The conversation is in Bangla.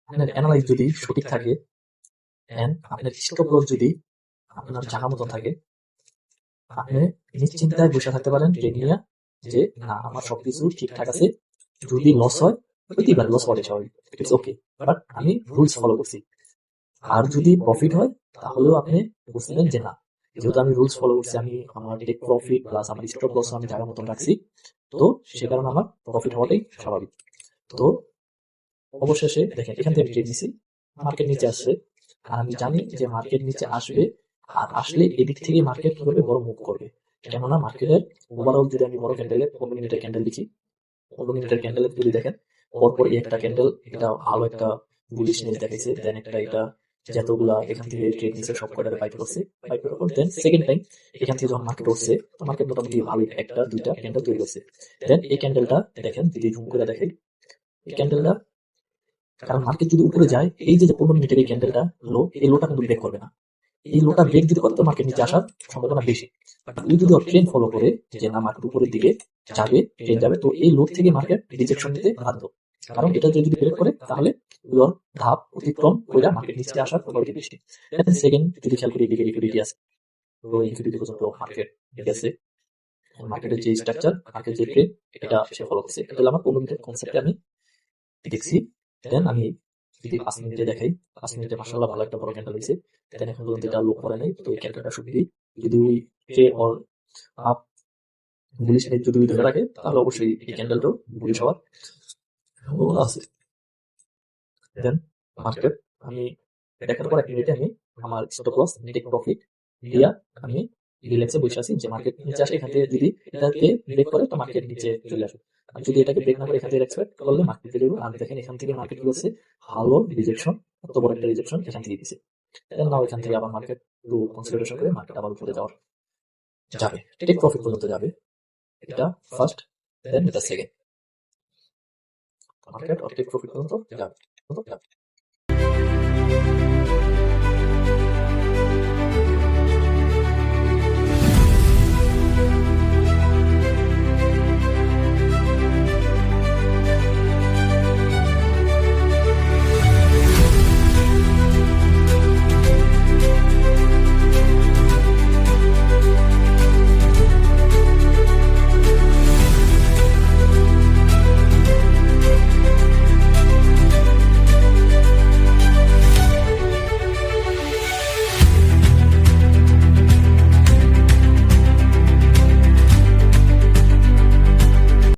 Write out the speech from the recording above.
আপনার অ্যানালাইজ যদি সঠিক থাকে এন্ড আপনার স্টপ লস যদি আপনার জানা মতো থাকে, আপনি নিশ্চিন্তায় বসে থাকতে পারেন ট্রেড নিয়ে, যে না আমার সবকিছু ঠিকঠাক আছে, যদি লস হয় হইতেই পারে, লস হওয়াটাই স্বাভাবিক, ইটস ওকে, বাট আমি রুলস ফলো করছি। আর যদি প্রফিট হয় তাহলেও আপনি বুঝবেন যে না, যেহেতু আমি রুলস ফলো করছি, আমি আমার টেক প্রফিট প্লাস আমার স্টপ লস আমি জায়গা মতন রাখছি, তো সে কারণে আমার প্রফিট হওয়াটাই স্বাভাবিক। তো অবশেষে দেখেন এখান থেকে ট্রেড নিছি, মার্কেট নিচে আসছে, আর আমি জানি যে মার্কেট নিচে আসবে, আর আসলে এদিক থেকে মার্কেট কি করবে, বড় মুভ করবে। কেননা মার্কেটের ওভারঅল যদি আমি বড় ক্যান্ডেলের 15 মিনিটের ক্যান্ডেল দেখি, 15 মিনিটের ক্যান্ডেল যদি দেখেন, পরপর এই একটা ক্যান্ডেল, এটা ভালো একটা বুলিশ নিউজ দেখাইছে, দেন একটা এটা যতগুলা এখান থেকে ট্রেড নিচ্ছে সব কটারে বাইক করছে, বাইক করার পর দেন সেকেন্ড টাইম এখান থেকে যখন মার্কেট উঠছে, তো মার্কেট মোটামুটি ভালো একটা দুইটা ক্যান্ডেল তৈরি করছে। দেন এই ক্যান্ডেলটা দেখেন, যদি জুম করে দেখেন এই ক্যান্ডেলটা, কারণ মার্কেট যদি উপরে যায়, এই যে 15 মিনিটের এই ক্যান্ডেলটা লো, এই লোটা কিন্তু ব্রেক করবে না। এই লোটা ব্রেক যদি করে তো মার্কেট নিচে আসার সম্ভাবনা বেশি। বাট ওই যদি ট্রেন্ড ফলো করে যে না মার্কেট উপরের দিকে যাবে, ট্রেন যাবে, তো এই লোড থেকে মার্কেট রিজেকশন নিতে বাধ্য। কারণ এটা যদি ব্রেক করে তাহলে ওর ধাপ অতিক্রম করে মার্কেট নিচে আসার প্রবাবিলিটি বেশি। সেকেন্ড যদি খেয়াল করি, এদিকে লিকুইডিটি আছে, তো এই লিকুইডিটি পর্যন্ত মার্কেট গেছে, মার্কেটের যে স্ট্রাকচার, মার্কেট যে ট্রেন্ড, এটা সে ফলো করছে। এটা হলো আমার 15 মিনিটের কনসেপ্টে আমি দেখছি। দেন আমি যদি 5 মিনিটে দেখাই, 5 মিনিটে মাশাআল্লাহ ভালো একটা বড় ক্যান্ডেল হয়েছে। দেন এখন পর্যন্ত এটা লো করে নাই, তো এই ক্যান্ডেলটা শুড বি, যদি ওই tray or up bullish net যদি ধরে রাখে, তাহলে অবশ্যই এই ক্যান্ডেলটাও বুলিশ হওয়ার সম্ভাবনা আছে। দেন মার্কেট আমি দেখার পর 1 মিনিটে আমি আমার স্টপ লস, টেক প্রফিট দিয়া আমি রিল্যাক্সে বসে আছি, যে মার্কেট নিচে আসে, এখান থেকে যদি এটাকে ব্রেক করে তো মার্কেট নিচে চলে আসবে। আর যদি এটাকে ব্রেক না করে এখান থেকে এক্সপেক্ট করলে মার্কেট চলে যাবে। আর দেখেন এখান থেকে মার্কেট গুলোছে ভালো রিজেকশন, এত বড় একটা রিজেকশন এখান থেকে দিছে। দেন নাও এখান থেকে আবার মার্কেট একটু কনসিডারেশন করে মার্কেট আবার উপরে যাওয়ার যাবে, টেক প্রফিট পর্যন্ত যাবে। এটা ফার্স্ট, দেন এটা সেকেন্ড, মার্কেট টেক প্রফিট পর্যন্ত যাবে।